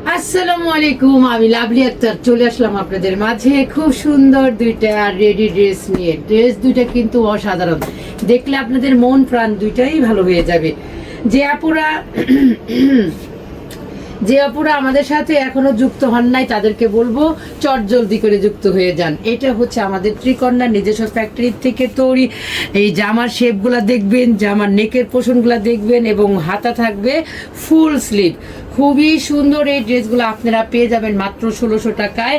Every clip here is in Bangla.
আসসালামু আলাইকুম, আমি লাভলি আক্তার চলে আসলাম আপনাদের মাঝে খুব সুন্দর দুইটা রেডি ড্রেস নিয়ে। ড্রেস দুইটা কিন্তু অসাধারণ, দেখলে আপনাদের মন প্রাণ দুইটাই ভালো হয়ে যাবে। যে আপুরা আমাদের সাথে এখনো যুক্ত হন নাই তাদেরকে বলবো চট জলদি করে যুক্ত হয়ে যান। এটা হচ্ছে আমাদের ত্রিকন্যার নিজস্ব ফ্যাক্টরি থেকে তৈরি। এই জামার শেপগুলা দেখবেন, জামার নেকের পোষণগুলা দেখবেন এবং হাতা থাকবে ফুল স্লিভ। খুবই সুন্দর এই ড্রেসগুলো আপনারা পেয়ে যাবেন মাত্র 1600 টাকায়।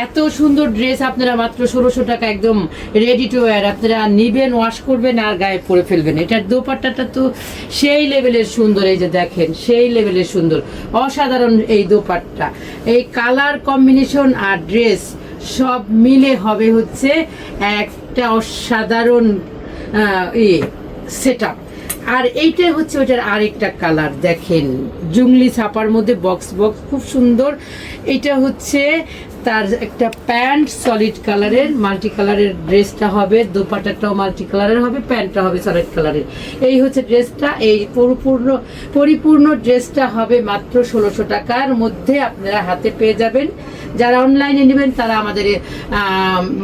এত সুন্দর ড্রেস আপনারা মাত্র 1600 টাকা একদম রেডি টু ওয়্যার। আপনারা নিবেন, ওয়াশ করবেন আর গায়ে পরে ফেলবেন। এটার দোপাট্টাটা তো সেই লেভেলের সুন্দর, এই যে দেখেন সেই লেভেলের সুন্দর, অসাধারণ এই দোপাট্টা। এই কালার কম্বিনেশন আর ড্রেস সব মিলে হবে হচ্ছে একটা অসাধারণ সেট আপ। আর এইটা হচ্ছে ওইটার আরেকটা কালার, দেখেন জুংলি ছাপার মধ্যে বক্স বক্স, খুব সুন্দর। এটা হচ্ছে তার একটা প্যান্ট সলিড কালারের, মাল্টি কালারের ড্রেসটা হবে, দোপাট্টাটাও মাল্টি কালারের হবে, প্যান্টটা হবে সলিড কালারের। এই হচ্ছে ড্রেসটা। এই পরিপূর্ণ ড্রেসটা হবে মাত্র 1600 টাকার মধ্যে আপনারা হাতে পেয়ে যাবেন। যারা অনলাইনে নেবেন তারা আমাদের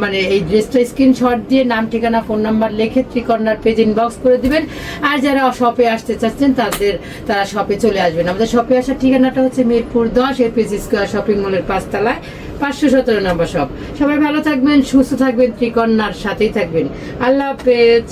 মানে এই ড্রেসটা স্ক্রিনশট দিয়ে নাম, ঠিকানা, ফোন নাম্বার লিখে ত্রিকন্যার পেজ ইনবক্স করে দিবেন। আর যারা শপে আসতে চাচ্ছেন তারা শপে চলে আসবেন। আমাদের শপে আসার ঠিকানাটা হচ্ছে মিরপুর 10 এপিস স্কয়ার শপিং মলের 5 তলায় 517 নম্বর শপ। সবাই ভালো থাকবেন, সুস্থ থাকবেন, ত্রিকন্যার সাথেই থাকবেন। আল্লাহ হাফেজ।